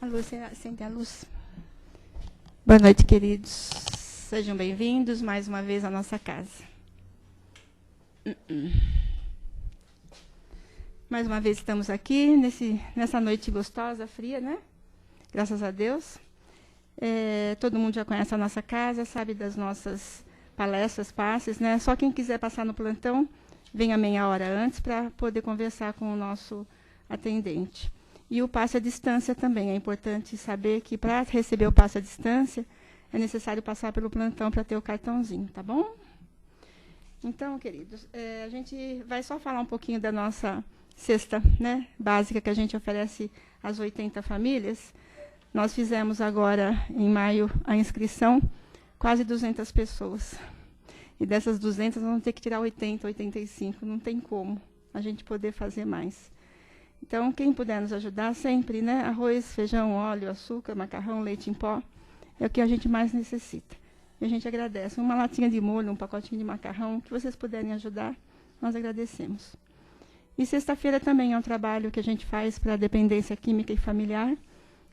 A luz, acende a luz. Boa noite, queridos. Sejam bem-vindos mais uma vez à nossa casa. Mais uma vez estamos aqui, nessa noite gostosa, fria, né? Graças a Deus. Todo mundo já conhece a nossa casa, sabe das nossas palestras, passes, né? Só quem quiser passar no plantão, venha meia hora antes para poder conversar com o nosso atendente. E o passe à distância também. É importante saber que para receber o passe à distância, é necessário passar pelo plantão para ter o cartãozinho, tá bom? Então, queridos, a gente vai só falar um pouquinho da nossa cesta, né, básica que a gente oferece às 80 famílias. Nós fizemos agora, em maio, a inscrição, quase 200 pessoas. E dessas 200, nós vamos ter que tirar 80, 85, não tem como a gente poder fazer mais. Então, quem puder nos ajudar, sempre, né? Arroz, feijão, óleo, açúcar, macarrão, leite em pó, é o que a gente mais necessita. E a gente agradece. Uma latinha de molho, um pacotinho de macarrão, que vocês puderem ajudar, nós agradecemos. E sexta-feira também é um trabalho que a gente faz para a dependência química e familiar.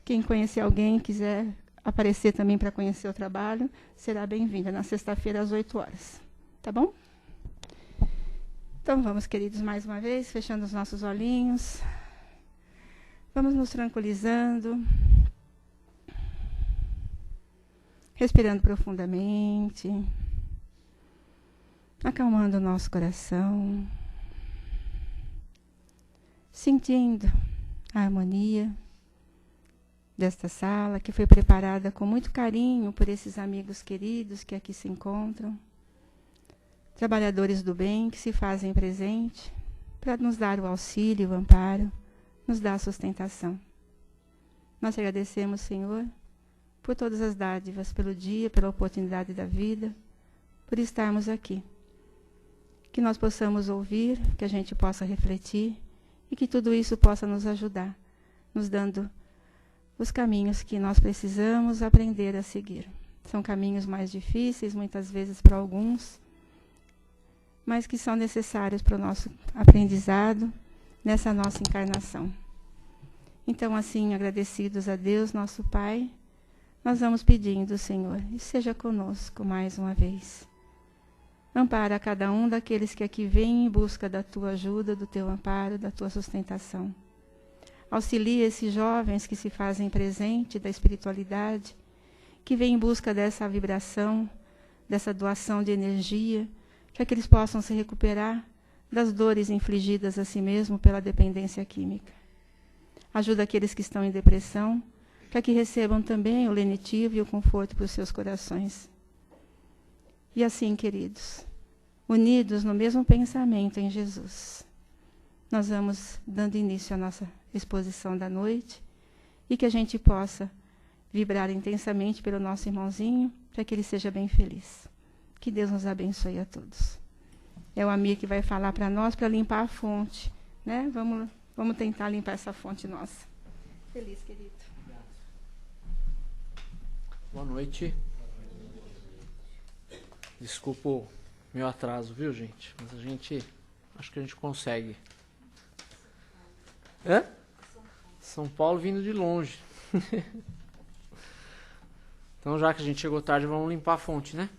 Quem conhecer alguém, quiser aparecer também para conhecer o trabalho, será bem-vinda na sexta-feira às 8 horas. Tá bom? Então vamos, queridos, mais uma vez, fechando os nossos olhinhos. Vamos nos tranquilizando. Respirando profundamente. Acalmando o nosso coração. Sentindo a harmonia desta sala, que foi preparada com muito carinho por esses amigos queridos que aqui se encontram. Trabalhadores do bem que se fazem presente para nos dar o auxílio, o amparo, nos dar a sustentação. Nós agradecemos, Senhor, por todas as dádivas, pelo dia, pela oportunidade da vida, por estarmos aqui. Que nós possamos ouvir, que a gente possa refletir e que tudo isso possa nos ajudar, nos dando os caminhos que nós precisamos aprender a seguir. São caminhos mais difíceis, muitas vezes para alguns, mas que são necessários para o nosso aprendizado nessa nossa encarnação. Então, assim, agradecidos a Deus, nosso Pai, nós vamos pedindo, Senhor, e seja conosco mais uma vez. Ampara cada um daqueles que aqui vêm em busca da Tua ajuda, do Teu amparo, da Tua sustentação. Auxilia esses jovens que se fazem presente da espiritualidade, que vêm em busca dessa vibração, dessa doação de energia, para que eles possam se recuperar das dores infligidas a si mesmo pela dependência química. Ajuda aqueles que estão em depressão, para que recebam também o lenitivo e o conforto para os seus corações. E assim, queridos, unidos no mesmo pensamento em Jesus, nós vamos dando início à nossa exposição da noite e que a gente possa vibrar intensamente pelo nosso irmãozinho, para que ele seja bem feliz. Que Deus nos abençoe a todos. É o Amir que vai falar para nós, para limpar a fonte, né? Vamos tentar limpar essa fonte nossa. Feliz, querido. Boa noite. Desculpa o meu atraso, viu, gente? Mas acho que a gente consegue. Hã? São Paulo vindo de longe. Então, já que a gente chegou tarde, vamos limpar a fonte, né?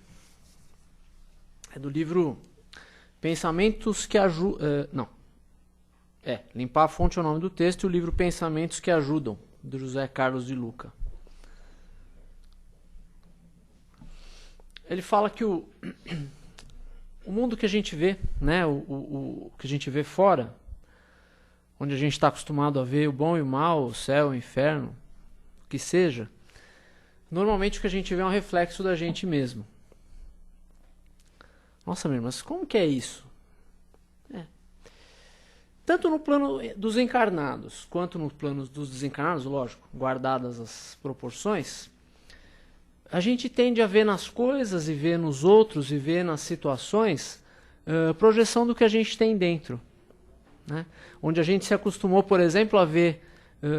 É do livro Pensamentos que Ajudam... Limpar a fonte é o nome do texto, e o livro Pensamentos que Ajudam, do José Carlos de Luca. Ele fala que o mundo que a gente vê, né, o que a gente vê fora, onde a gente está acostumado a ver o bom e o mal, o céu, o inferno, o que seja, normalmente o que a gente vê é um reflexo da gente mesmo. Nossa, meu irmão, mas como que é isso? Tanto no plano dos encarnados, quanto no plano dos desencarnados, lógico, guardadas as proporções, a gente tende a ver nas coisas e ver nos outros e ver nas situações projeção do que a gente tem dentro. Né? Onde a gente se acostumou, por exemplo, a ver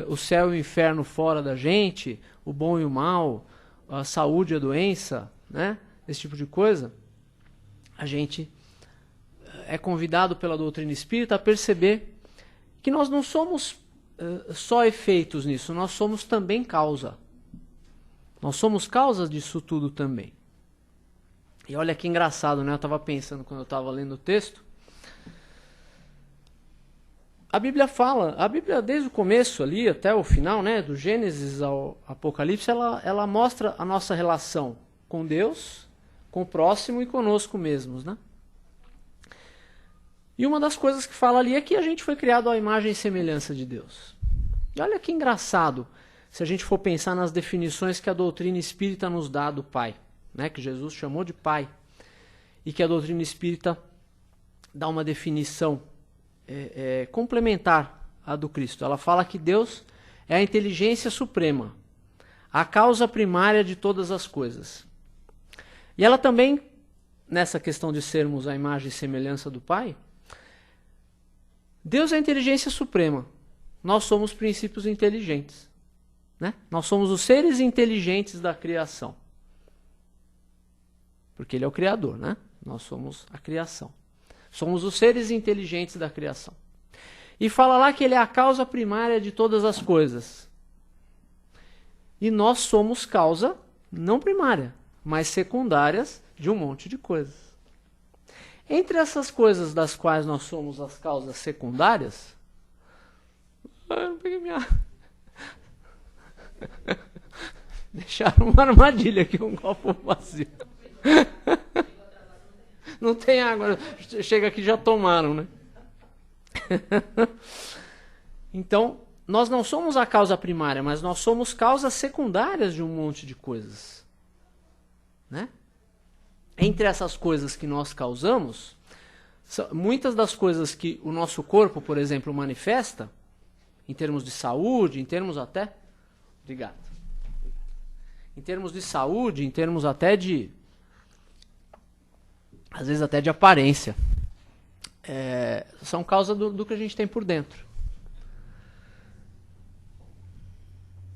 o céu e o inferno fora da gente, o bom e o mal, a saúde e a doença, né? Esse tipo de coisa, a gente é convidado pela doutrina espírita a perceber que nós não somos só efeitos nisso, nós somos também causa. Nós somos causa disso tudo também. E olha que engraçado, né? Eu estava pensando quando eu estava lendo o texto. A Bíblia desde o começo ali até o final, né, do Gênesis ao Apocalipse, ela mostra a nossa relação com Deus, com o próximo e conosco mesmos, né? E uma das coisas que fala ali é que a gente foi criado à imagem e semelhança de Deus. E olha que engraçado, se a gente for pensar nas definições que a doutrina espírita nos dá do Pai, né, que Jesus chamou de Pai, e que a doutrina espírita dá uma definição complementar à do Cristo. Ela fala que Deus é a inteligência suprema, a causa primária de todas as coisas. E ela também, nessa questão de sermos a imagem e semelhança do Pai, Deus é a inteligência suprema. Nós somos princípios inteligentes, né? Nós somos os seres inteligentes da criação. Porque Ele é o Criador, né? Nós somos a criação. Somos os seres inteligentes da criação. E fala lá que Ele é a causa primária de todas as coisas. E nós somos causa, não primária, mas secundárias de um monte de coisas. Entre essas coisas das quais nós somos as causas secundárias... eu não peguei minha... Deixaram uma armadilha aqui, um copo vazio. Não tem água. Chega aqui, já tomaram, né? Então, nós não somos a causa primária, mas nós somos causas secundárias de um monte de coisas, né? Entre essas coisas que nós causamos, muitas das coisas que o nosso corpo, por exemplo, manifesta, em termos de saúde, em termos até... Obrigado. Em termos de saúde, em termos até de... às vezes até de aparência. São causa do que a gente tem por dentro.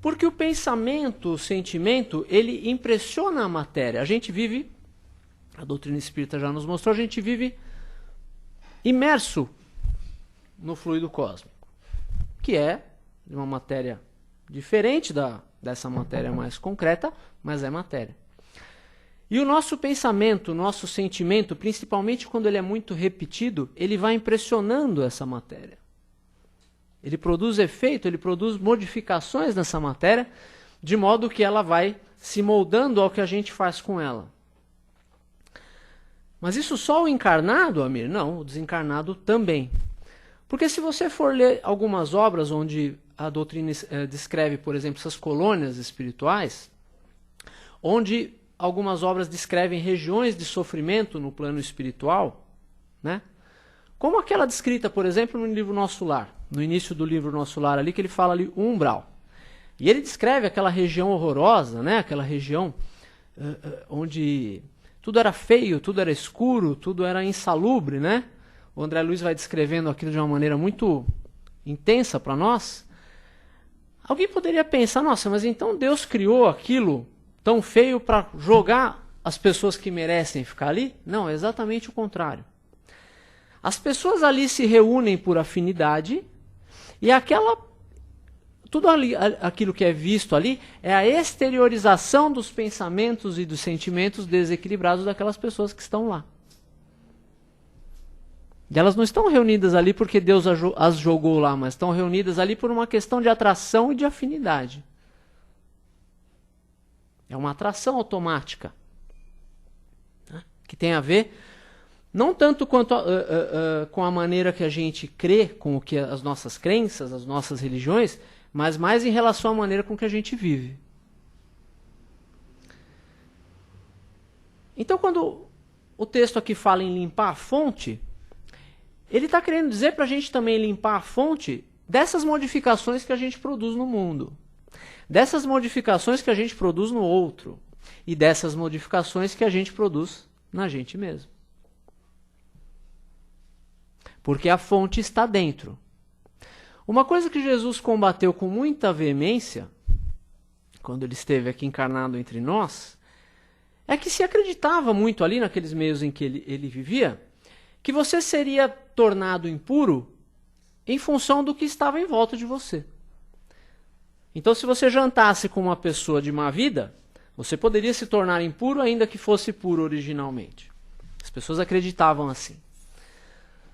Porque o pensamento, o sentimento, ele impressiona a matéria. A gente vive, a doutrina espírita já nos mostrou, a gente vive imerso no fluido cósmico, que é de uma matéria diferente dessa matéria mais concreta, mas é matéria. E o nosso pensamento, o nosso sentimento, principalmente quando ele é muito repetido, ele vai impressionando essa matéria. Ele produz efeito, ele produz modificações nessa matéria, de modo que ela vai se moldando ao que a gente faz com ela. Mas isso só o encarnado, Amir? Não, o desencarnado também. Porque se você for ler algumas obras onde a doutrina descreve, por exemplo, essas colônias espirituais, onde algumas obras descrevem regiões de sofrimento no plano espiritual, né? Como aquela descrita, por exemplo, no livro Nosso Lar, no início do livro Nosso Lar ali, que ele fala ali o umbral. E ele descreve aquela região horrorosa, né? Aquela região onde tudo era feio, tudo era escuro, tudo era insalubre, né? O André Luiz vai descrevendo aquilo de uma maneira muito intensa para nós. Alguém poderia pensar, nossa, mas então Deus criou aquilo tão feio para jogar as pessoas que merecem ficar ali? Não, é exatamente o contrário. As pessoas ali se reúnem por afinidade e tudo ali, aquilo que é visto ali é a exteriorização dos pensamentos e dos sentimentos desequilibrados daquelas pessoas que estão lá. E elas não estão reunidas ali porque Deus as jogou lá, mas estão reunidas ali por uma questão de atração e de afinidade. É uma atração automática, né? Que tem a ver não tanto quanto com a maneira que a gente crê, com o que as nossas crenças, as nossas religiões, mas mais em relação à maneira com que a gente vive. Então, quando o texto aqui fala em limpar a fonte, ele está querendo dizer para a gente também limpar a fonte dessas modificações que a gente produz no mundo, dessas modificações que a gente produz no outro e dessas modificações que a gente produz na gente mesmo. Porque a fonte está dentro. Uma coisa que Jesus combateu com muita veemência, quando ele esteve aqui encarnado entre nós, é que se acreditava muito ali naqueles meios em que ele vivia, que você seria tornado impuro em função do que estava em volta de você. Então, se você jantasse com uma pessoa de má vida, você poderia se tornar impuro ainda que fosse puro originalmente. As pessoas acreditavam assim.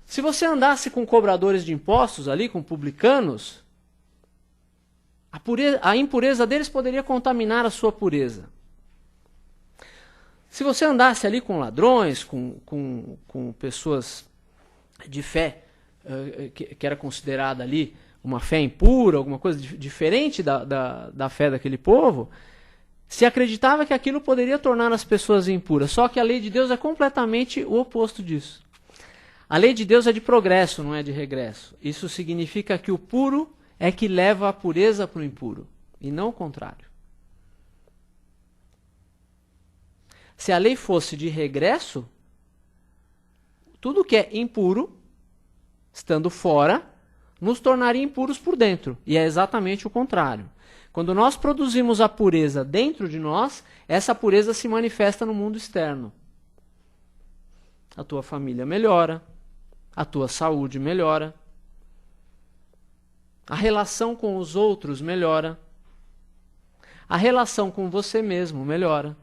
Se você andasse com cobradores de impostos ali, com publicanos, a impureza deles poderia contaminar a sua pureza. Se você andasse ali com ladrões, com pessoas de fé, que era considerada ali uma fé impura, alguma coisa diferente da fé daquele povo, se acreditava que aquilo poderia tornar as pessoas impuras. Só que a lei de Deus é completamente o oposto disso. A lei de Deus é de progresso, não é de regresso. Isso significa que o puro é que leva a pureza para o impuro, e não o contrário. Se a lei fosse de regresso, tudo que é impuro, estando fora, nos tornaria impuros por dentro. E é exatamente o contrário. Quando nós produzimos a pureza dentro de nós, essa pureza se manifesta no mundo externo. A tua família melhora, a tua saúde melhora, a relação com os outros melhora, a relação com você mesmo melhora,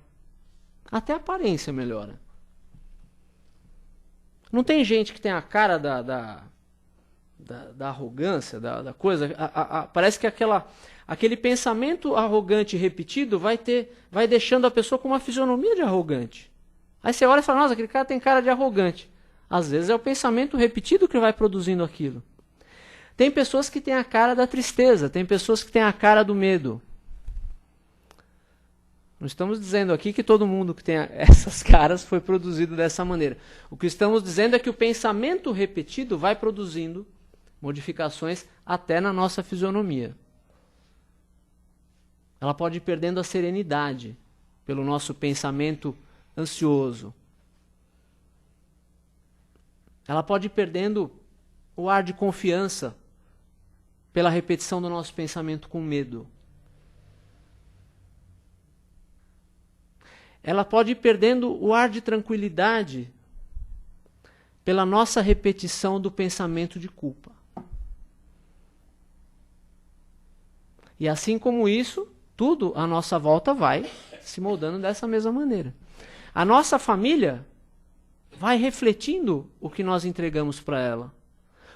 até a aparência melhora. Não tem gente que tem a cara da arrogância, da coisa, parece que aquele pensamento arrogante repetido vai deixando a pessoa com uma fisionomia de arrogante. Aí você olha e fala, nossa, aquele cara tem cara de arrogante. Às vezes é o pensamento repetido que vai produzindo aquilo. Tem pessoas que têm a cara da tristeza, tem pessoas que têm a cara do medo. Não estamos dizendo aqui que todo mundo que tem essas caras foi produzido dessa maneira. O que estamos dizendo é que o pensamento repetido vai produzindo modificações até na nossa fisionomia. Ela pode ir perdendo a serenidade pelo nosso pensamento ansioso. Ela pode ir perdendo o ar de confiança pela repetição do nosso pensamento com medo. Ela pode ir perdendo o ar de tranquilidade pela nossa repetição do pensamento de culpa. E assim como isso, tudo à nossa volta vai se moldando dessa mesma maneira. A nossa família vai refletindo o que nós entregamos para ela.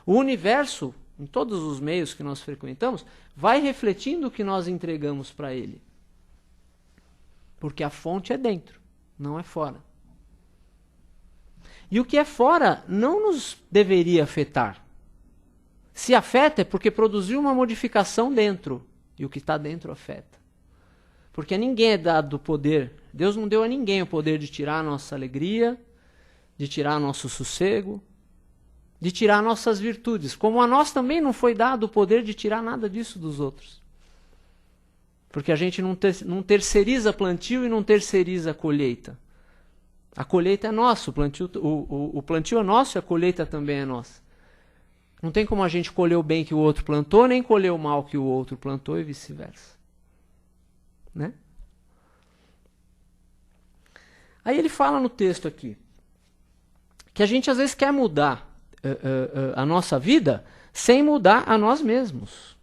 O universo, em todos os meios que nós frequentamos, vai refletindo o que nós entregamos para ele. Porque a fonte é dentro, não é fora. E o que é fora não nos deveria afetar. Se afeta é porque produziu uma modificação dentro. E o que está dentro afeta. Porque a ninguém é dado o poder. Deus não deu a ninguém o poder de tirar a nossa alegria, de tirar nosso sossego, de tirar nossas virtudes. Como a nós também não foi dado o poder de tirar nada disso dos outros. Porque a gente não terceiriza plantio e não terceiriza colheita. A colheita é nossa, o plantio é nosso e a colheita também é nossa. Não tem como a gente colher o bem que o outro plantou, nem colher o mal que o outro plantou e vice-versa. Né? Aí ele fala no texto aqui, que a gente às vezes quer mudar a nossa vida sem mudar a nós mesmos.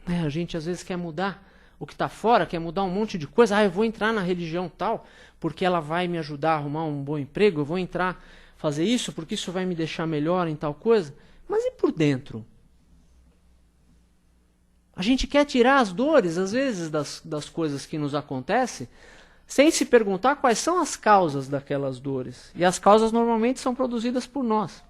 A gente às vezes quer mudar o que está fora, quer mudar um monte de coisa. Eu vou entrar na religião tal, porque ela vai me ajudar a arrumar um bom emprego. Eu vou entrar, fazer isso, porque isso vai me deixar melhor em tal coisa. Mas e por dentro? A gente quer tirar as dores, às vezes, das coisas que nos acontecem, sem se perguntar quais são as causas daquelas dores. E as causas normalmente são produzidas por nós.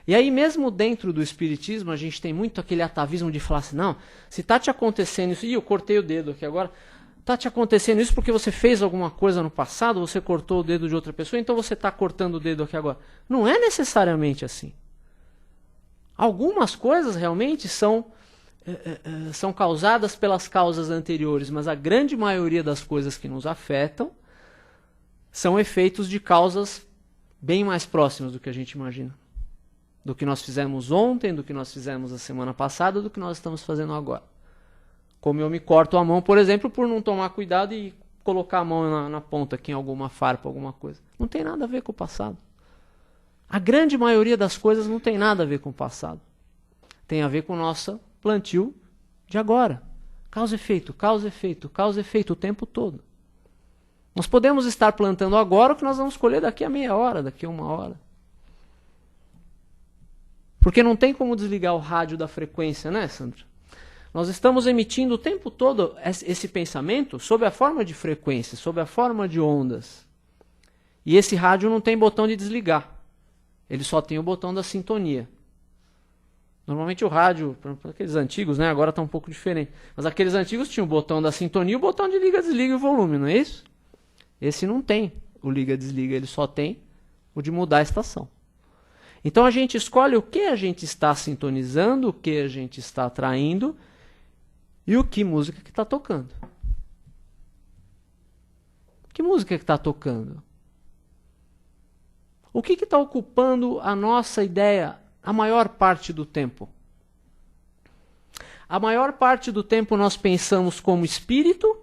E aí mesmo dentro do espiritismo a gente tem muito aquele atavismo de falar assim, não, se está te acontecendo isso, eu cortei o dedo aqui agora, está te acontecendo isso porque você fez alguma coisa no passado, você cortou o dedo de outra pessoa, então você está cortando o dedo aqui agora. Não é necessariamente assim. Algumas coisas realmente são causadas pelas causas anteriores, mas a grande maioria das coisas que nos afetam são efeitos de causas bem mais próximas do que a gente imagina. Do que nós fizemos ontem, do que nós fizemos a semana passada, do que nós estamos fazendo agora. Como eu me corto a mão, por exemplo, por não tomar cuidado e colocar a mão na ponta aqui em alguma farpa, alguma coisa. Não tem nada a ver com o passado. A grande maioria das coisas não tem nada a ver com o passado. Tem a ver com o nosso plantio de agora. Causa e efeito, causa e efeito, causa e efeito o tempo todo. Nós podemos estar plantando agora o que nós vamos colher daqui a meia hora, daqui a 1 hora. Porque não tem como desligar o rádio da frequência, né, Sandra? Nós estamos emitindo o tempo todo esse pensamento sob a forma de frequência, sob a forma de ondas. E esse rádio não tem botão de desligar. Ele só tem o botão da sintonia. Normalmente o rádio, aqueles antigos, né, agora está um pouco diferente. Mas aqueles antigos tinham o botão da sintonia e o botão de liga, desliga o volume, não é isso? Esse não tem o liga, desliga, ele só tem o de mudar a estação. Então a gente escolhe o que a gente está sintonizando, o que a gente está atraindo e o que música que está tocando. Que música que está tocando? O que está ocupando a nossa ideia a maior parte do tempo? A maior parte do tempo nós pensamos como espírito,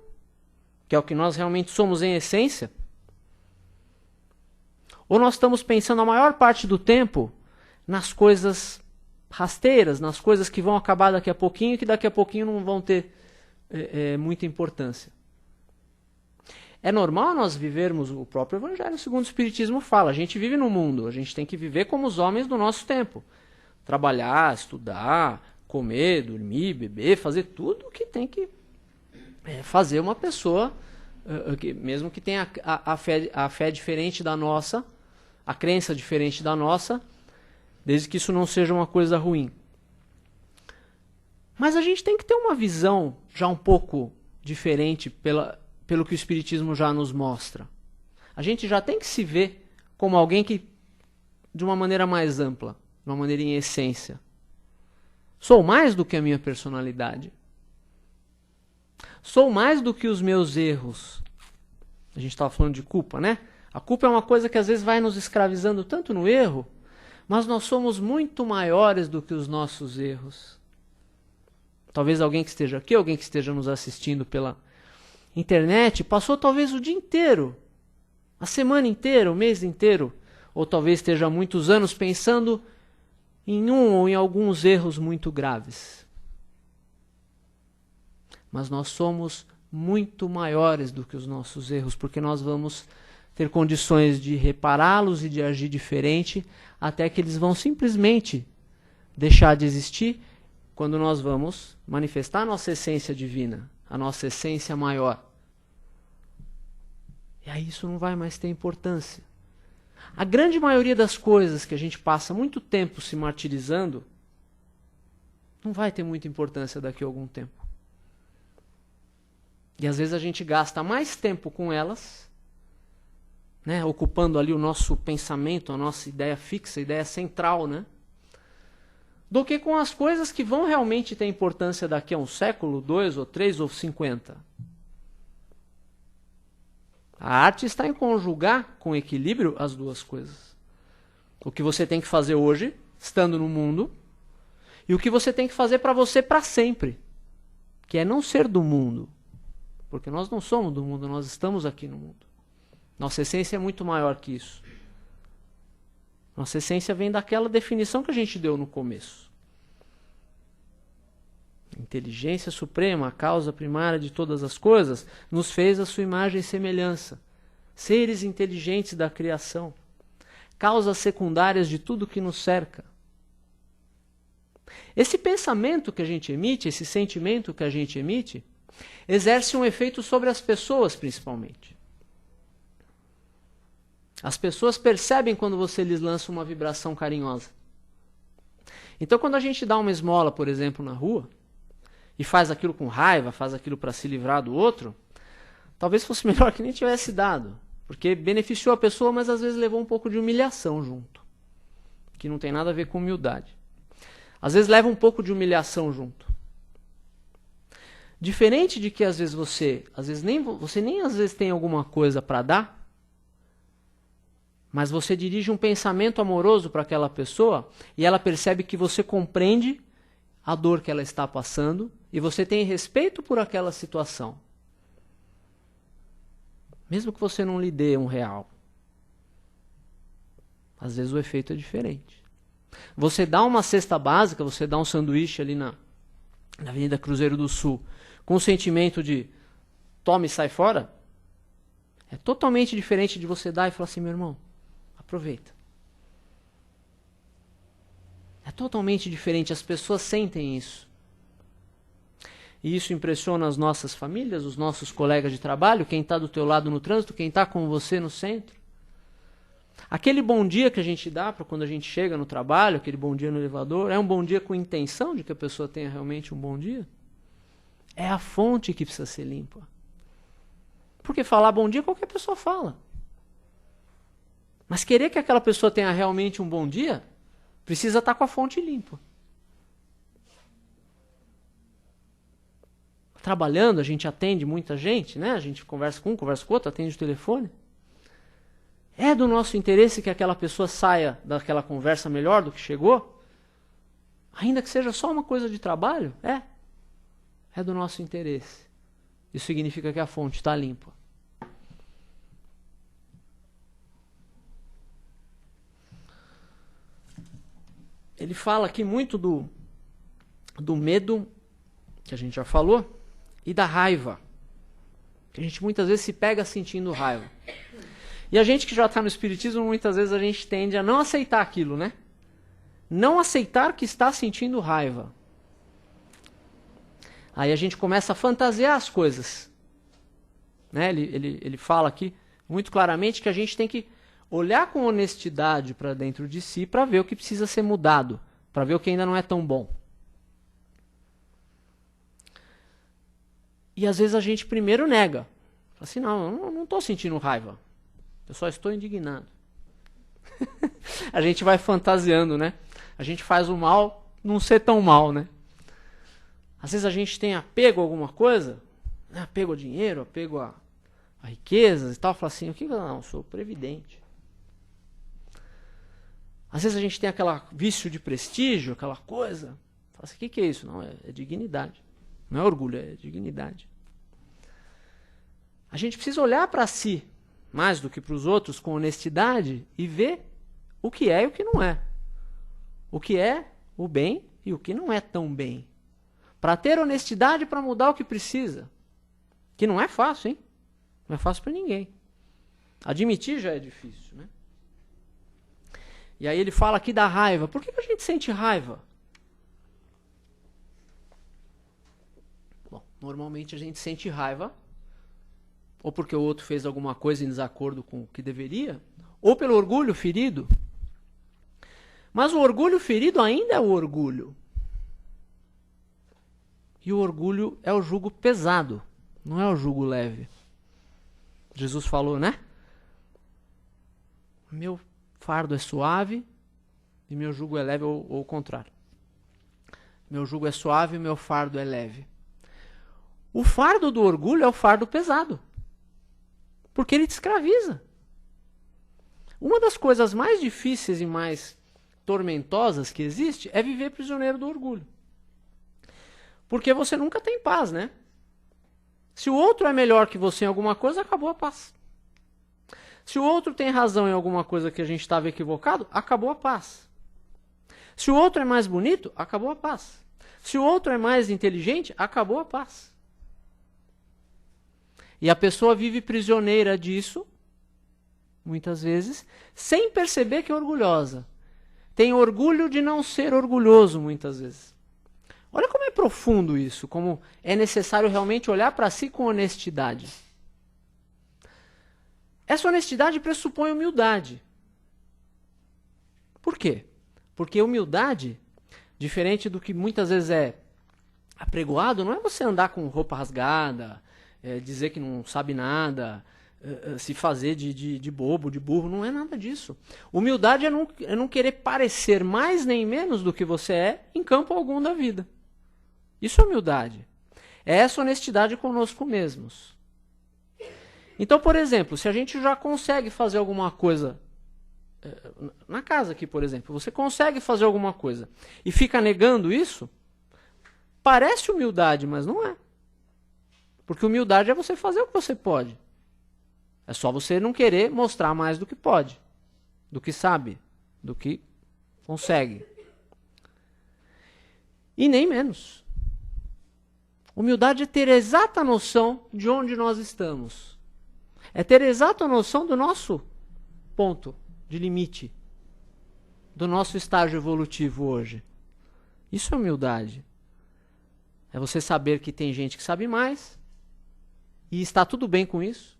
que é o que nós realmente somos em essência? Ou nós estamos pensando a maior parte do tempo nas coisas rasteiras, nas coisas que vão acabar daqui a pouquinho e que daqui a pouquinho não vão ter muita importância? É normal nós vivermos, o próprio Evangelho segundo o Espiritismo fala, a gente vive no mundo, a gente tem que viver como os homens do nosso tempo. Trabalhar, estudar, comer, dormir, beber, fazer tudo o que tem que fazer uma pessoa, mesmo que tenha a fé diferente da nossa, a crença diferente da nossa, desde que isso não seja uma coisa ruim. Mas a gente tem que ter uma visão já um pouco diferente pelo que o Espiritismo já nos mostra. A gente já tem que se ver como alguém que, de uma maneira mais ampla, de uma maneira em essência. Sou mais do que a minha personalidade. Sou mais do que os meus erros. A gente estava falando de culpa, né? A culpa é uma coisa que às vezes vai nos escravizando tanto no erro, mas nós somos muito maiores do que os nossos erros. Talvez alguém que esteja aqui, alguém que esteja nos assistindo pela internet, passou talvez o dia inteiro, a semana inteira, o mês inteiro, ou talvez esteja há muitos anos pensando em um ou em alguns erros muito graves. Mas nós somos muito maiores do que os nossos erros, porque nós vamos ter condições de repará-los e de agir diferente, até que eles vão simplesmente deixar de existir quando nós vamos manifestar a nossa essência divina, a nossa essência maior. E aí isso não vai mais ter importância. A grande maioria das coisas que a gente passa muito tempo se martirizando não vai ter muita importância daqui a algum tempo. E às vezes a gente gasta mais tempo com elas, né, ocupando ali o nosso pensamento, a nossa ideia fixa, a ideia central, né, do que com as coisas que vão realmente ter importância daqui a um século, 2 ou 3 ou 50. A arte está em conjugar com equilíbrio as duas coisas. O que você tem que fazer hoje, estando no mundo, e o que você tem que fazer para você para sempre, que é não ser do mundo. Porque nós não somos do mundo, nós estamos aqui no mundo. Nossa essência é muito maior que isso. Nossa essência vem daquela definição que a gente deu no começo. Inteligência suprema, a causa primária de todas as coisas, nos fez a sua imagem e semelhança. Seres inteligentes da criação. Causas secundárias de tudo que nos cerca. Esse pensamento que a gente emite, esse sentimento que a gente emite, exerce um efeito sobre as pessoas, principalmente. As pessoas percebem quando você lhes lança uma vibração carinhosa. Então, quando a gente dá uma esmola, por exemplo, na rua, e faz aquilo com raiva, faz aquilo para se livrar do outro, talvez fosse melhor que nem tivesse dado, porque beneficiou a pessoa, mas às vezes levou um pouco de humilhação junto, que não tem nada a ver com humildade. Às vezes leva um pouco de humilhação junto. Diferente de que às vezes você nem às vezes tem alguma coisa para dar, mas você dirige um pensamento amoroso para aquela pessoa e ela percebe que você compreende a dor que ela está passando e você tem respeito por aquela situação. Mesmo que você não lhe dê R$1. Às vezes o efeito é diferente. Você dá uma cesta básica, você dá um sanduíche ali na Avenida Cruzeiro do Sul, com o sentimento de tome e sai fora, é totalmente diferente de você dar e falar assim, meu irmão, aproveita. É totalmente diferente, as pessoas sentem isso. E isso impressiona as nossas famílias, os nossos colegas de trabalho, quem está do teu lado no trânsito, quem está com você no centro. Aquele bom dia que a gente dá para quando a gente chega no trabalho, aquele bom dia no elevador, é um bom dia com intenção de que a pessoa tenha realmente um bom dia? É a fonte que precisa ser limpa. Porque falar bom dia qualquer pessoa fala. Mas querer que aquela pessoa tenha realmente um bom dia, precisa estar com a fonte limpa. Trabalhando, a gente atende muita gente, né? A gente conversa com um, conversa com outro, atende o telefone. É do nosso interesse que aquela pessoa saia daquela conversa melhor do que chegou? Ainda que seja só uma coisa de trabalho? É do nosso interesse. Isso significa que a fonte está limpa. Ele fala aqui muito do medo, que a gente já falou, e da raiva. Que a gente muitas vezes se pega sentindo raiva. E a gente que já está no Espiritismo, muitas vezes a gente tende a não aceitar aquilo, né? Não aceitar que está sentindo raiva. Aí a gente começa a fantasiar as coisas. Né? Ele fala aqui muito claramente que a gente tem que olhar com honestidade para dentro de si para ver o que precisa ser mudado, para ver o que ainda não é tão bom. E às vezes a gente primeiro nega. Fala assim, não, eu não estou sentindo raiva. Eu só estou indignado. A gente vai fantasiando, né? A gente faz o mal não ser tão mal, né? Às vezes a gente tem apego a alguma coisa, né? Apego ao dinheiro, apego a riquezas e tal. Fala assim, o que? Não, eu sou previdente. Às vezes a gente tem aquele vício de prestígio, aquela coisa. Fala assim, o que é isso? Não, é dignidade. Não é orgulho, é dignidade. A gente precisa olhar para si, mais do que para os outros, com honestidade e ver o que é e o que não é. O que é o bem e o que não é tão bem. Para ter honestidade para mudar o que precisa. Que não é fácil, hein? Não é fácil para ninguém. Admitir já é difícil, né? E aí ele fala aqui da raiva. Por que a gente sente raiva? Bom, normalmente a gente sente raiva ou porque o outro fez alguma coisa em desacordo com o que deveria, ou pelo orgulho ferido. Mas o orgulho ferido ainda é o orgulho. E o orgulho é o jugo pesado, não é o jugo leve. Jesus falou, né? Meu fardo é suave e meu jugo é leve, ou o contrário. Meu jugo é suave e meu fardo é leve. O fardo do orgulho é o fardo pesado. Porque ele te escraviza. Uma das coisas mais difíceis e mais tormentosas que existe é viver prisioneiro do orgulho. Porque você nunca tem paz, né? Se o outro é melhor que você em alguma coisa, acabou a paz. Se o outro tem razão em alguma coisa que a gente estava equivocado, acabou a paz. Se o outro é mais bonito, acabou a paz. Se o outro é mais inteligente, acabou a paz. E a pessoa vive prisioneira disso, muitas vezes, sem perceber que é orgulhosa. Tem orgulho de não ser orgulhoso, muitas vezes. Olha como é profundo isso, como é necessário realmente olhar para si com honestidade. Essa honestidade pressupõe humildade. Por quê? Porque humildade, diferente do que muitas vezes é apregoado, não é você andar com roupa rasgada, dizer que não sabe nada, se fazer de bobo, de burro, não é nada disso. Humildade é não querer parecer mais nem menos do que você é em campo algum da vida. Isso é humildade. É essa honestidade conosco mesmos. Então, por exemplo, se a gente já consegue fazer alguma coisa, na casa aqui, por exemplo, você consegue fazer alguma coisa e fica negando isso, parece humildade, mas não é. Porque humildade é você fazer o que você pode. É só você não querer mostrar mais do que pode, do que sabe, do que consegue. E nem menos. Humildade é ter a exata noção de onde nós estamos. É ter a exata noção do nosso ponto de limite, do nosso estágio evolutivo hoje. Isso é humildade. É você saber que tem gente que sabe mais, e está tudo bem com isso.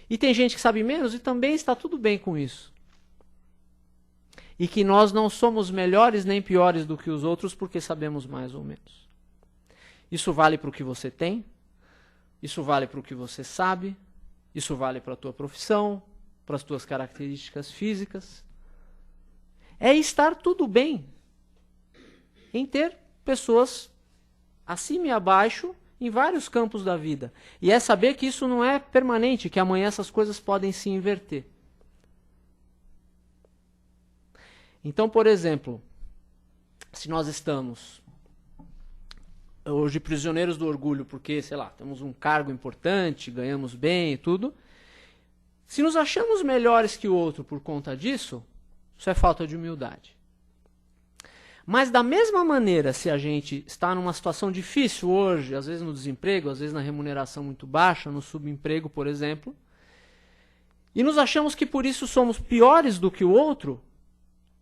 E tem gente que sabe menos, e também está tudo bem com isso. E que nós não somos melhores nem piores do que os outros porque sabemos mais ou menos. Isso vale para o que você tem, isso vale para o que você sabe, isso vale para a tua profissão, para as tuas características físicas. É estar tudo bem em ter pessoas acima e abaixo em vários campos da vida. E é saber que isso não é permanente, que amanhã essas coisas podem se inverter. Então, por exemplo, se nós estamos hoje prisioneiros do orgulho, porque, sei lá, temos um cargo importante, ganhamos bem e tudo, se nos achamos melhores que o outro por conta disso, isso é falta de humildade. Mas da mesma maneira, se a gente está numa situação difícil hoje, às vezes no desemprego, às vezes na remuneração muito baixa, no subemprego, por exemplo, e nos achamos que por isso somos piores do que o outro,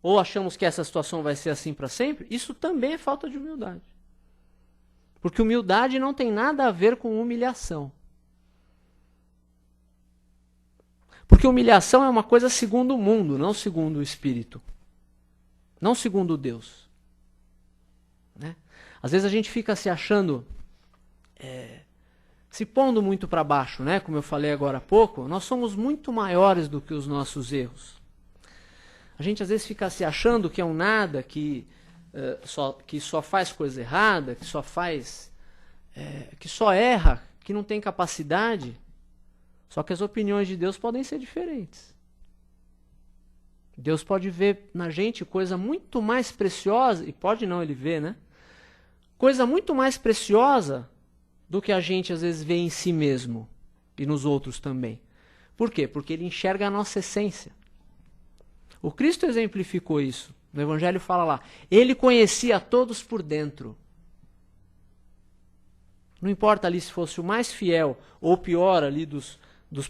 ou achamos que essa situação vai ser assim para sempre, isso também é falta de humildade. Porque humildade não tem nada a ver com humilhação. Porque humilhação é uma coisa segundo o mundo, não segundo o Espírito. Não segundo Deus. Né? Às vezes a gente fica se achando, se pondo muito para baixo, né? Como eu falei agora há pouco, nós somos muito maiores do que os nossos erros. A gente às vezes fica se achando que é um nada, que só faz coisa errada, que só erra, que não tem capacidade. Só que as opiniões de Deus podem ser diferentes. Deus pode ver na gente coisa muito mais preciosa, e pode não, ele vê, né? Coisa muito mais preciosa do que a gente às vezes vê em si mesmo e nos outros também. Por quê? Porque ele enxerga a nossa essência. O Cristo exemplificou isso. No Evangelho fala lá, ele conhecia todos por dentro. Não importa ali se fosse o mais fiel ou o pior ali dos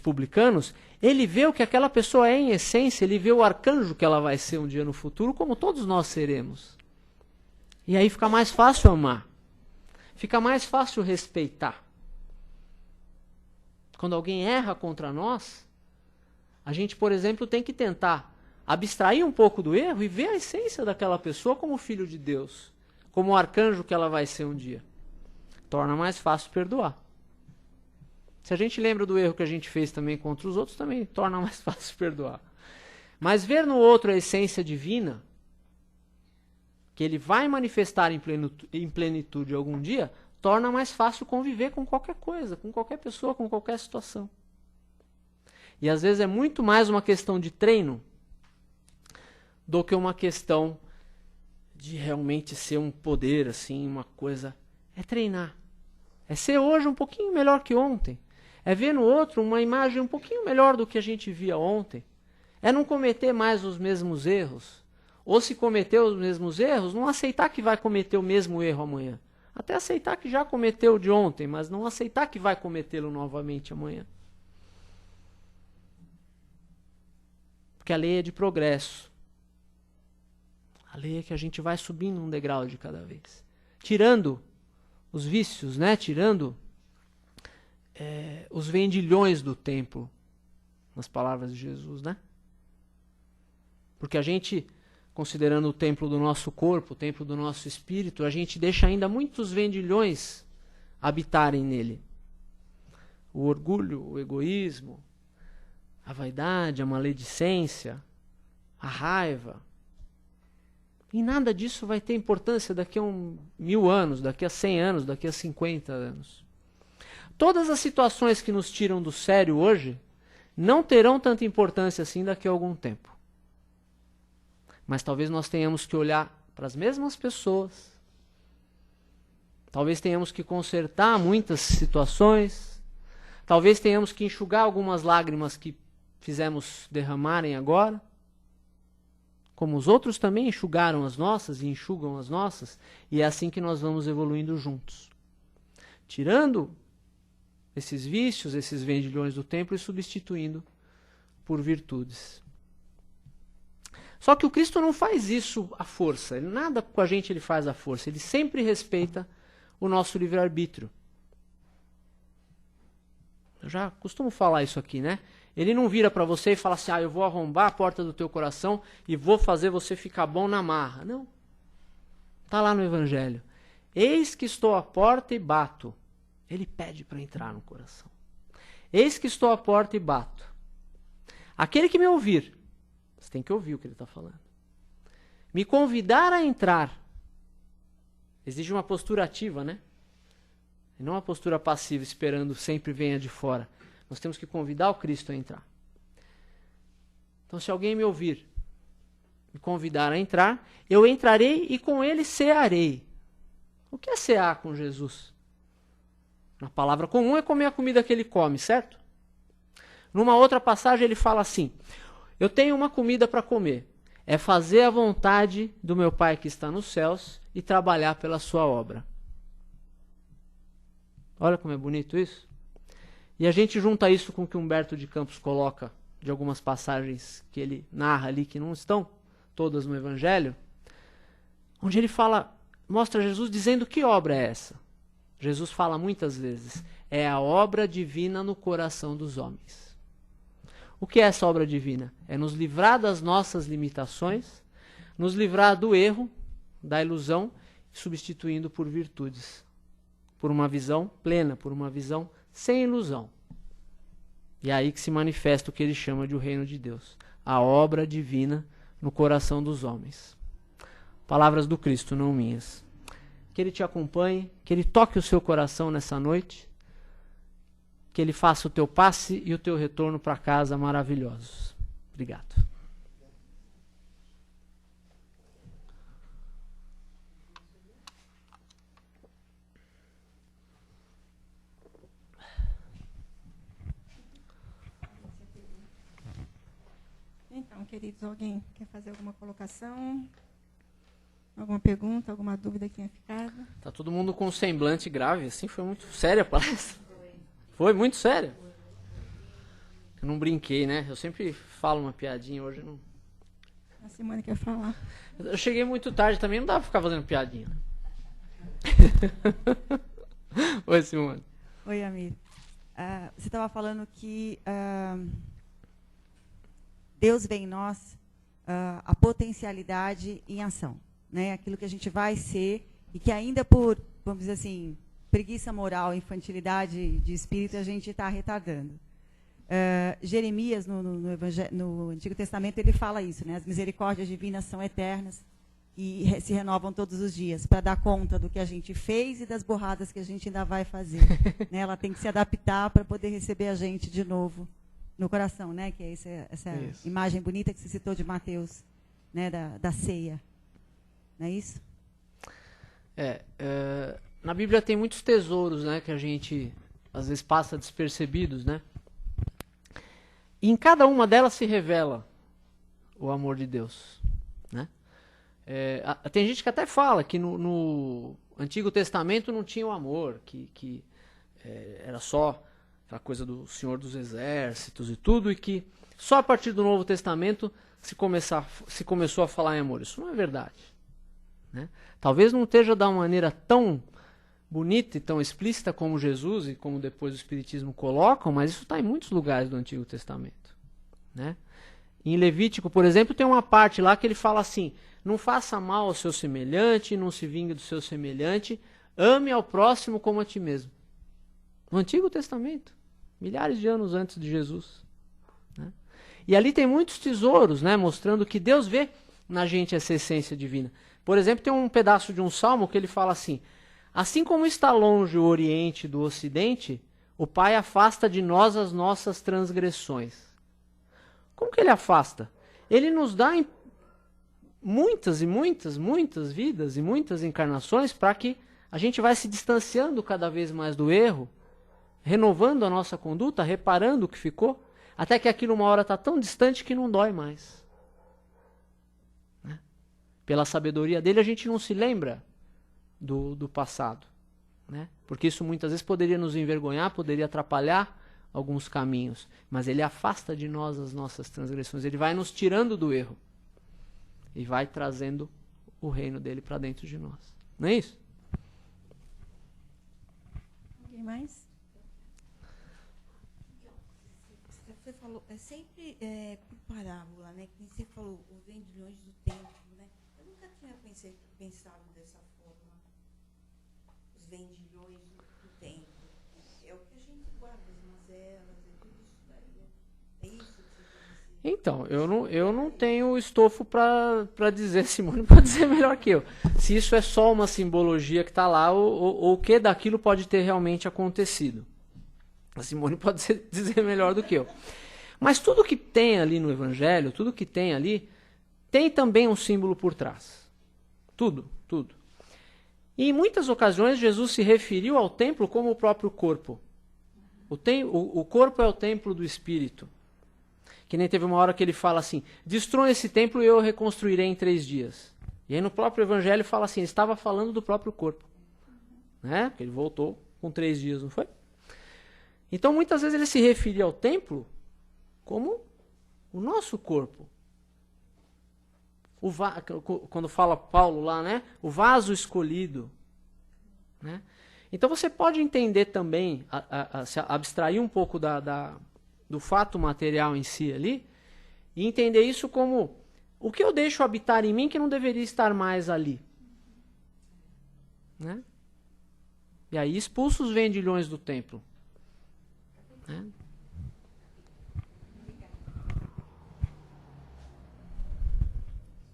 publicanos, ele vê o que aquela pessoa é em essência, ele vê o arcanjo que ela vai ser um dia no futuro, como todos nós seremos. E aí fica mais fácil amar. Fica mais fácil respeitar. Quando alguém erra contra nós, a gente, por exemplo, tem que tentar abstrair um pouco do erro e ver a essência daquela pessoa como filho de Deus, como o arcanjo que ela vai ser um dia. Torna mais fácil perdoar. Se a gente lembra do erro que a gente fez também contra os outros, também torna mais fácil perdoar. Mas ver no outro a essência divina, que ele vai manifestar em plenitude algum dia, torna mais fácil conviver com qualquer coisa, com qualquer pessoa, com qualquer situação. E às vezes é muito mais uma questão de treino do que uma questão de realmente ser um poder, assim, uma coisa. É treinar. É ser hoje um pouquinho melhor que ontem. É ver no outro uma imagem um pouquinho melhor do que a gente via ontem. É não cometer mais os mesmos erros. Ou se cometer os mesmos erros, não aceitar que vai cometer o mesmo erro amanhã. Até aceitar que já cometeu o de ontem, mas não aceitar que vai cometê-lo novamente amanhã. Porque a lei é de progresso. A lei é que a gente vai subindo um degrau de cada vez. Tirando os vícios, né? Tirando os vendilhões do templo, nas palavras de Jesus, né? Porque a gente, considerando o templo do nosso corpo, o templo do nosso espírito, a gente deixa ainda muitos vendilhões habitarem nele. O orgulho, o egoísmo, a vaidade, a maledicência, a raiva. E nada disso vai ter importância daqui a 1000 anos, daqui a 100 anos, daqui a 50 anos. Todas as situações que nos tiram do sério hoje não terão tanta importância assim daqui a algum tempo. Mas talvez nós tenhamos que olhar para as mesmas pessoas. Talvez tenhamos que consertar muitas situações. Talvez tenhamos que enxugar algumas lágrimas que fizemos derramarem agora. como os outros também enxugaram as nossas e enxugam as nossas, e é assim que nós vamos evoluindo juntos. Tirando esses vícios, esses vendilhões do templo e substituindo por virtudes. Só que o Cristo não faz isso à força. Nada com a gente ele faz à força. Ele sempre respeita o nosso livre-arbítrio. Eu já costumo falar isso aqui, né? Ele não vira para você e fala assim, eu vou arrombar a porta do teu coração e vou fazer você ficar bom na marra. Não. Está lá no Evangelho. Eis que estou à porta e bato. Ele pede para entrar no coração. Eis que estou à porta e bato. Aquele que me ouvir, você tem que ouvir o que ele está falando, me convidar a entrar, exige uma postura ativa, né? E não uma postura passiva, esperando sempre venha de fora. Nós temos que convidar o Cristo a entrar. Então, se alguém me ouvir, me convidar a entrar, eu entrarei e com ele cearei. O que é cear com Jesus? Na palavra comum é comer a comida que ele come, certo? Numa outra passagem ele fala assim, eu tenho uma comida para comer, é fazer a vontade do meu Pai que está nos céus e trabalhar pela sua obra. Olha como é bonito isso. E a gente junta isso com o que Humberto de Campos coloca de algumas passagens que ele narra ali, que não estão todas no Evangelho, onde ele fala, mostra Jesus dizendo que obra é essa. Jesus fala muitas vezes, é a obra divina no coração dos homens. O que é essa obra divina? É nos livrar das nossas limitações, nos livrar do erro, da ilusão, substituindo por virtudes. Por uma visão plena, por uma visão sem ilusão. E é aí que se manifesta o que ele chama de o reino de Deus. A obra divina no coração dos homens. Palavras do Cristo, não minhas. Que ele te acompanhe, que ele toque o seu coração nessa noite, que ele faça o teu passe e o teu retorno para casa maravilhosos. Obrigado. Então, queridos, alguém quer fazer alguma colocação? Alguma pergunta, alguma dúvida que tenha ficado? Tá todo mundo com um semblante grave, assim, foi muito séria a palestra. Foi muito séria. Eu não brinquei, né? Eu sempre falo uma piadinha, hoje não. A Simone quer falar. Eu cheguei muito tarde também, não dá pra ficar fazendo piadinha. Oi, Simone. Oi, Amir. Você estava falando que Deus vê em nós a potencialidade em ação, né? Aquilo que a gente vai ser e que ainda por, vamos dizer assim, preguiça moral, infantilidade de espírito, a gente está retardando. Jeremias, no Antigo Testamento, ele fala isso, né? As misericórdias divinas são eternas e se renovam todos os dias para dar conta do que a gente fez e das borradas que a gente ainda vai fazer. Né? Ela tem que se adaptar para poder receber a gente de novo no coração, né? Que é essa imagem bonita que você citou de Mateus, né? Da ceia. Não é isso? Na Bíblia tem muitos tesouros, né? Que a gente às vezes passa despercebidos, né? E em cada uma delas se revela o amor de Deus, né? Tem gente que até fala que no Antigo Testamento não tinha o amor, que era só aquela coisa do Senhor dos Exércitos e tudo, e que só a partir do Novo Testamento se começou a falar em amor. Isso não é verdade, né? Talvez não esteja da maneira tão bonita e tão explícita como Jesus e como depois o Espiritismo colocam, mas isso está em muitos lugares do Antigo Testamento, né? Em Levítico, por exemplo, tem uma parte lá que ele fala assim: não faça mal ao seu semelhante, não se vingue do seu semelhante, ame ao próximo como a ti mesmo. No Antigo Testamento, milhares de anos antes de Jesus, né? E ali tem muitos tesouros, né, mostrando que Deus vê na gente essa essência divina. Por exemplo, tem um pedaço de um salmo que ele fala assim: assim como está longe o Oriente do Ocidente, o Pai afasta de nós as nossas transgressões. Como que ele afasta? Ele nos dá muitas e muitas, muitas vidas e muitas encarnações para que a gente vai se distanciando cada vez mais do erro, renovando a nossa conduta, reparando o que ficou, até que aquilo uma hora está tão distante que não dói mais. pela sabedoria dele, a gente não se lembra do passado, né? Porque isso muitas vezes poderia nos envergonhar, poderia atrapalhar alguns caminhos, mas ele afasta de nós as nossas transgressões, ele vai nos tirando do erro e vai trazendo o reino dele para dentro de nós. Não é isso? Alguém mais? Você falou, é sempre por parábola, né? Que você falou, os vendilhões do tempo, né? Eu nunca tinha pensado dessa forma. Os vendilhões do tempo. É o que a gente guarda, as mazelas, é tudo isso daí. Né? É isso que você quer dizer? Então, eu não tenho estofo para dizer, Simone pode dizer melhor que eu, se isso é só uma simbologia que está lá ou o que daquilo pode ter realmente acontecido. A Simone pode dizer melhor do que eu. Mas tudo que tem ali no Evangelho, tudo que tem ali, tem também um símbolo por trás. Tudo, tudo. E em muitas ocasiões Jesus se referiu ao templo como o próprio corpo. O corpo é o templo do Espírito. Que nem teve uma hora que ele fala assim, destrua esse templo e eu reconstruirei em 3 dias. E aí no próprio Evangelho fala assim, ele estava falando do próprio corpo. Né? Porque ele voltou com 3 dias, não foi? Então, muitas vezes ele se referia ao templo como o nosso corpo. Quando fala Paulo lá, né? O vaso escolhido. Né? Então, você pode entender também, se abstrair um pouco do fato material em si ali, e entender isso como o que eu deixo habitar em mim que não deveria estar mais ali. Né? E aí expulsa os vendilhões do templo.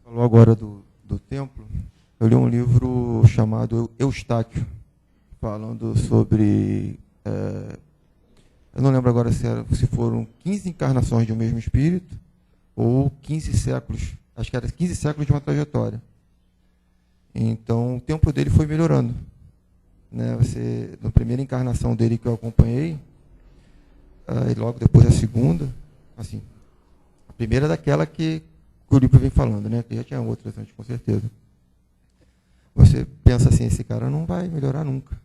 Falou agora do templo. Eu li um livro chamado Eustáquio, falando sobre... eu não lembro agora se foram 15 encarnações de um mesmo espírito ou 15 séculos. Acho que era 15 séculos de uma trajetória. Então, o templo dele foi melhorando. Né? Na primeira encarnação dele que eu acompanhei, e logo depois a segunda, assim, a primeira é daquela que o livro vem falando, né? Que já tinha outras antes, com certeza. Você pensa assim, esse cara não vai melhorar nunca.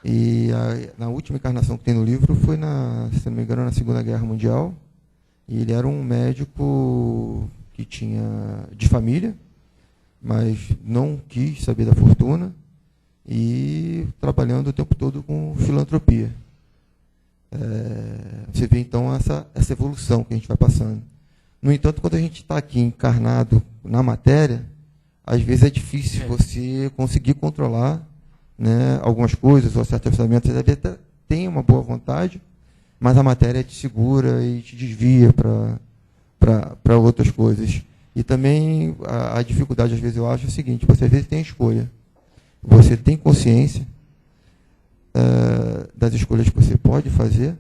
E na última encarnação que tem no livro foi, se não me engano, na Segunda Guerra Mundial. E ele era um médico que tinha de família, mas não quis saber da fortuna e trabalhando o tempo todo com filantropia. Você vê então essa evolução que a gente vai passando. No entanto, quando a gente está aqui encarnado na matéria, às vezes é difícil você conseguir controlar, né, algumas coisas ou certos pensamentos. Você deve até ter uma boa vontade, mas a matéria te segura e te desvia para outras coisas. E também a dificuldade, às vezes, eu acho, é o seguinte: você às vezes tem escolha, você tem consciência das escolhas que você pode fazer,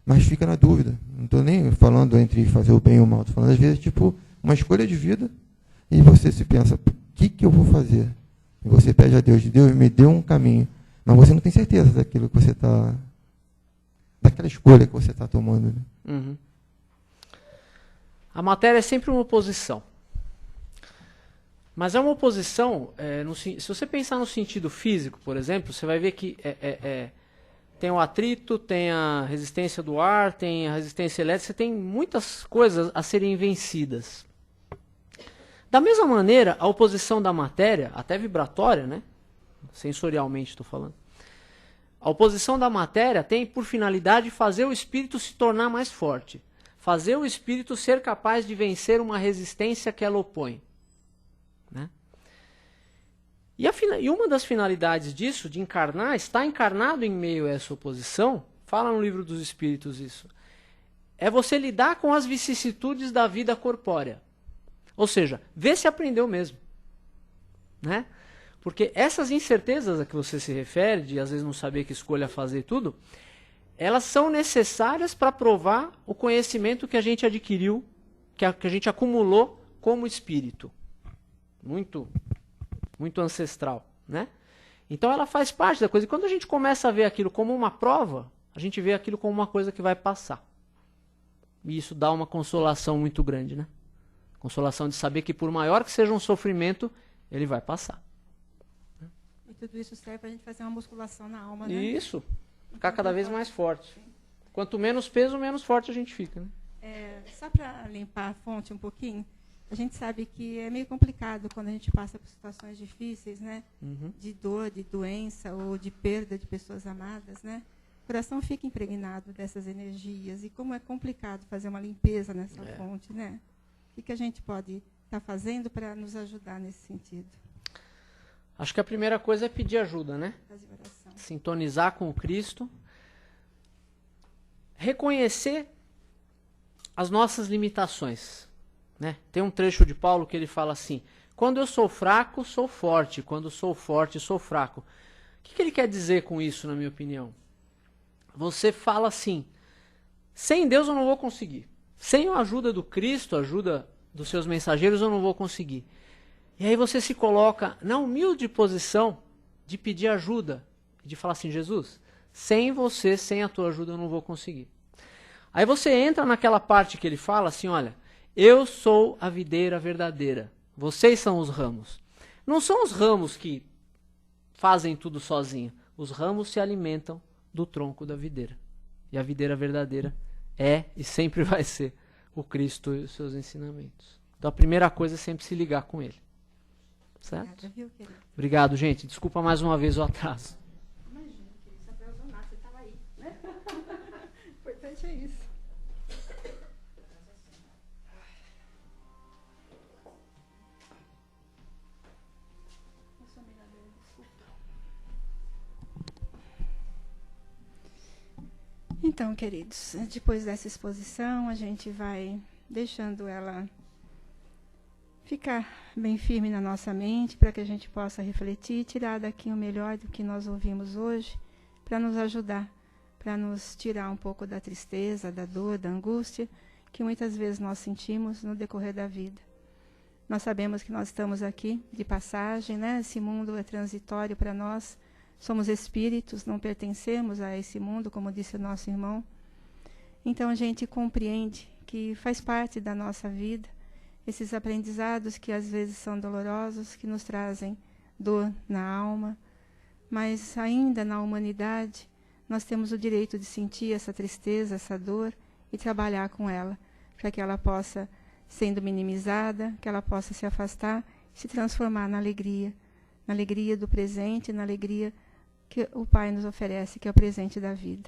mas fica na dúvida. Não estou nem falando entre fazer o bem e o mal, estou falando, às vezes, tipo, uma escolha de vida, e você se pensa, o que eu vou fazer? E você pede a Deus, Deus me deu um caminho, mas você não tem certeza daquilo que você está, daquela escolha que você está tomando. Né? Uhum. A matéria é sempre uma oposição. Mas é uma oposição, se você pensar no sentido físico, por exemplo, você vai ver que tem o atrito, tem a resistência do ar, tem a resistência elétrica, você tem muitas coisas a serem vencidas. Da mesma maneira, a oposição da matéria, até vibratória, né? Sensorialmente estou falando, a oposição da matéria tem por finalidade fazer o espírito se tornar mais forte, fazer o espírito ser capaz de vencer uma resistência que ela opõe. Né? E uma das finalidades disso, de encarnar, estar encarnado em meio a essa oposição, fala no Livro dos Espíritos isso, é você lidar com as vicissitudes da vida corpórea. Ou seja, ver se aprendeu mesmo. Né? Porque essas incertezas a que você se refere, de às vezes não saber que escolha fazer e tudo, elas são necessárias para provar o conhecimento que a gente adquiriu, que a gente acumulou como espírito. Muito ancestral, né? Então ela faz parte da coisa. E quando a gente começa a ver aquilo como uma prova, a gente vê aquilo como uma coisa que vai passar. E isso dá uma consolação muito grande, né? Consolação de saber que por maior que seja um sofrimento, ele vai passar. E tudo isso serve para a gente fazer uma musculação na alma, né? Isso. Ficar cada vez mais forte. Quanto menos peso, menos forte a gente fica. Né? Só para limpar a fonte um pouquinho, a gente sabe que é meio complicado quando a gente passa por situações difíceis, né? Uhum. De dor, de doença ou de perda de pessoas amadas, né? O coração fica impregnado dessas energias. E como é complicado fazer uma limpeza nessa fonte, né? O que a gente pode estar fazendo para nos ajudar nesse sentido? Acho que a primeira coisa é pedir ajuda, né? Fazer oração. Sintonizar com o Cristo. Reconhecer as nossas limitações. Né? Tem um trecho de Paulo que ele fala assim: quando eu sou fraco, sou forte. Quando sou forte, sou fraco. O que ele quer dizer com isso, na minha opinião? Você fala assim: sem Deus eu não vou conseguir. Sem a ajuda do Cristo, a ajuda dos seus mensageiros, eu não vou conseguir. E aí você se coloca na humilde posição de pedir ajuda. De falar assim: Jesus, sem você, sem a tua ajuda, eu não vou conseguir. Aí você entra naquela parte que ele fala assim: olha, eu sou a videira verdadeira. Vocês são os ramos. Não são os ramos que fazem tudo sozinho. Os ramos se alimentam do tronco da videira. E a videira verdadeira é e sempre vai ser o Cristo e os seus ensinamentos. Então a primeira coisa é sempre se ligar com ele. Certo? Obrigada, viu, querido? Obrigado, gente. Desculpa mais uma vez o atraso. Imagina, querido, só para nada, você estava aí, né? O importante é isso. Então, queridos, depois dessa exposição, a gente vai deixando ela ficar bem firme na nossa mente, para que a gente possa refletir e tirar daqui o melhor do que nós ouvimos hoje, para nos ajudar, para nos tirar um pouco da tristeza, da dor, da angústia, que muitas vezes nós sentimos no decorrer da vida. Nós sabemos que nós estamos aqui de passagem, né? Esse mundo é transitório para nós. Somos espíritos, não pertencemos a esse mundo, como disse o nosso irmão. Então a gente compreende que faz parte da nossa vida esses aprendizados que às vezes são dolorosos, que nos trazem dor na alma, mas ainda na humanidade nós temos o direito de sentir essa tristeza, essa dor e trabalhar com ela, para que ela possa, sendo minimizada, que ela possa se afastar e se transformar na alegria do presente, na alegria que o Pai nos oferece, que é o presente da vida.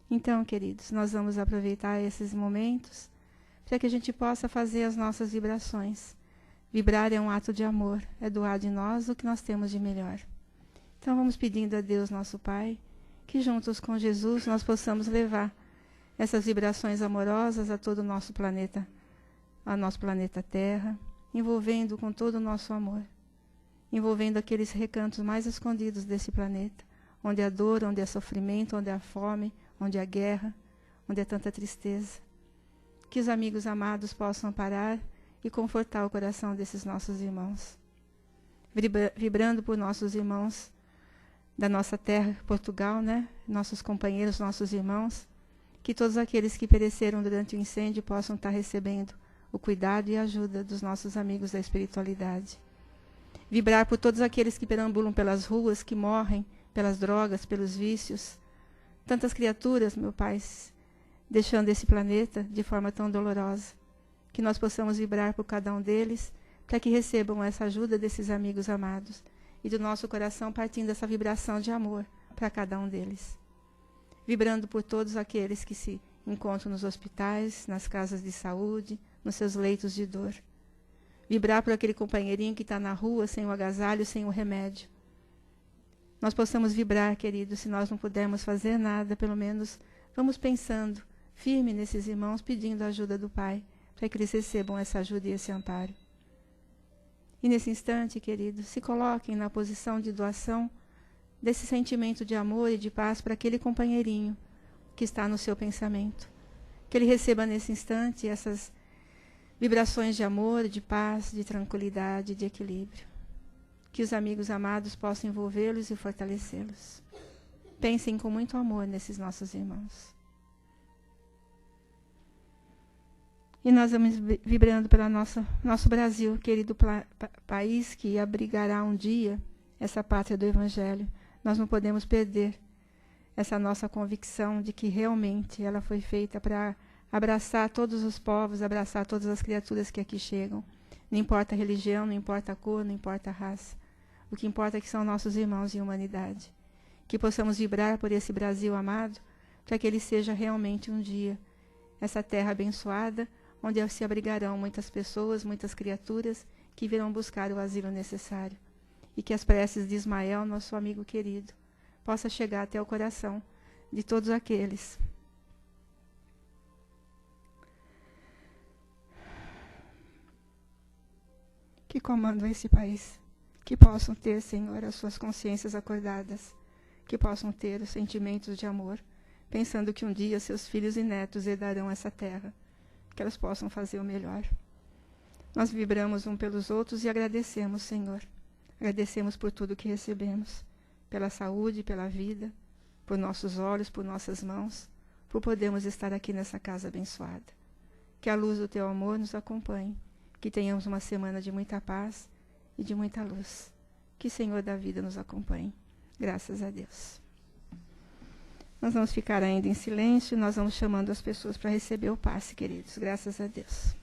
Então, queridos, nós vamos aproveitar esses momentos para que a gente possa fazer as nossas vibrações. Vibrar é um ato de amor, é doar de nós o que nós temos de melhor. Então vamos pedindo a Deus, nosso Pai, que juntos com Jesus nós possamos levar essas vibrações amorosas a todo o nosso planeta Terra, envolvendo com todo o nosso amor, envolvendo aqueles recantos mais escondidos desse planeta, onde há dor, onde há sofrimento, onde há fome, onde há guerra, onde há tanta tristeza. Que os amigos amados possam amparar e confortar o coração desses nossos irmãos. Vibrando por nossos irmãos da nossa terra, Portugal, né? Nossos companheiros, nossos irmãos. Que todos aqueles que pereceram durante o incêndio possam estar recebendo o cuidado e a ajuda dos nossos amigos da espiritualidade. Vibrar por todos aqueles que perambulam pelas ruas, que morrem pelas drogas, pelos vícios. Tantas criaturas, meu Pai, deixando esse planeta de forma tão dolorosa. Que nós possamos vibrar por cada um deles, para que recebam essa ajuda desses amigos amados. E do nosso coração partindo essa vibração de amor para cada um deles. Vibrando por todos aqueles que se encontram nos hospitais, nas casas de saúde, nos seus leitos de dor. Vibrar por aquele companheirinho que está na rua, sem o agasalho, sem o remédio. Nós possamos vibrar, queridos, se nós não pudermos fazer nada, pelo menos vamos pensando firme nesses irmãos, pedindo a ajuda do Pai, para que eles recebam essa ajuda e esse amparo. E nesse instante, queridos, se coloquem na posição de doação desse sentimento de amor e de paz para aquele companheirinho que está no seu pensamento. Que ele receba nesse instante essas vibrações de amor, de paz, de tranquilidade, de equilíbrio. Que os amigos amados possam envolvê-los e fortalecê-los. Pensem com muito amor nesses nossos irmãos. E nós vamos vibrando pelo nosso Brasil, querido país que abrigará um dia essa pátria do Evangelho. Nós não podemos perder essa nossa convicção de que realmente ela foi feita para abraçar todos os povos, abraçar todas as criaturas que aqui chegam. Não importa a religião, não importa a cor, não importa a raça. O que importa é que são nossos irmãos em humanidade. Que possamos vibrar por esse Brasil amado, para que ele seja realmente um dia essa terra abençoada, onde se abrigarão muitas pessoas, muitas criaturas que virão buscar o asilo necessário. E que as preces de Ismael, nosso amigo querido, possa chegar até o coração de todos aqueles que comandam esse país. Que possam ter, Senhor, as suas consciências acordadas, que possam ter os sentimentos de amor, pensando que um dia seus filhos e netos herdarão essa terra, que elas possam fazer o melhor. Nós vibramos um pelos outros e agradecemos, Senhor. Agradecemos por tudo que recebemos, pela saúde, pela vida, por nossos olhos, por nossas mãos, por podermos estar aqui nessa casa abençoada. Que a luz do teu amor nos acompanhe, que tenhamos uma semana de muita paz e de muita luz. Que o Senhor da vida nos acompanhe. Graças a Deus. Nós vamos ficar ainda em silêncio, nós vamos chamando as pessoas para receber o passe, queridos. Graças a Deus.